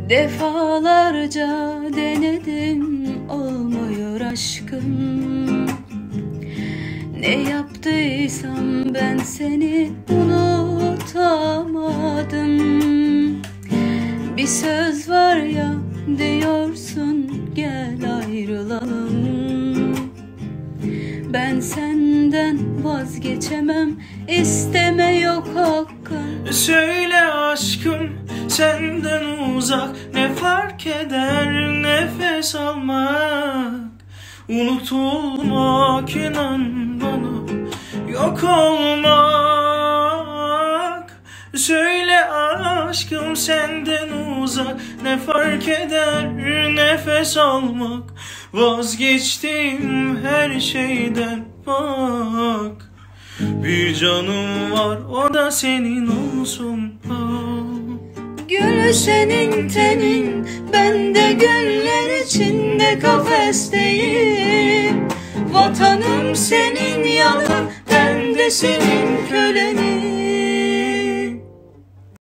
Defalarca denedim, olmuyor aşkım. Ne yaptıysam ben seni unutamadım. Bir söz var ya, diyorsun gel ayrılalım. Ben senden vazgeçemem, isteme yok hakkın. Söyle aşkım, senden uzak ne fark eder nefes almak, unutulmak, inan bana yok olmak. Söyle aşkım, senden uzak ne fark eder nefes almak, vazgeçtim her şeyden bak. Bir canım var, o da senin olsun bak. Gül senin tenin, ben de güller içinde kafesteyim. Vatanım senin yanın, ben de senin kölenim.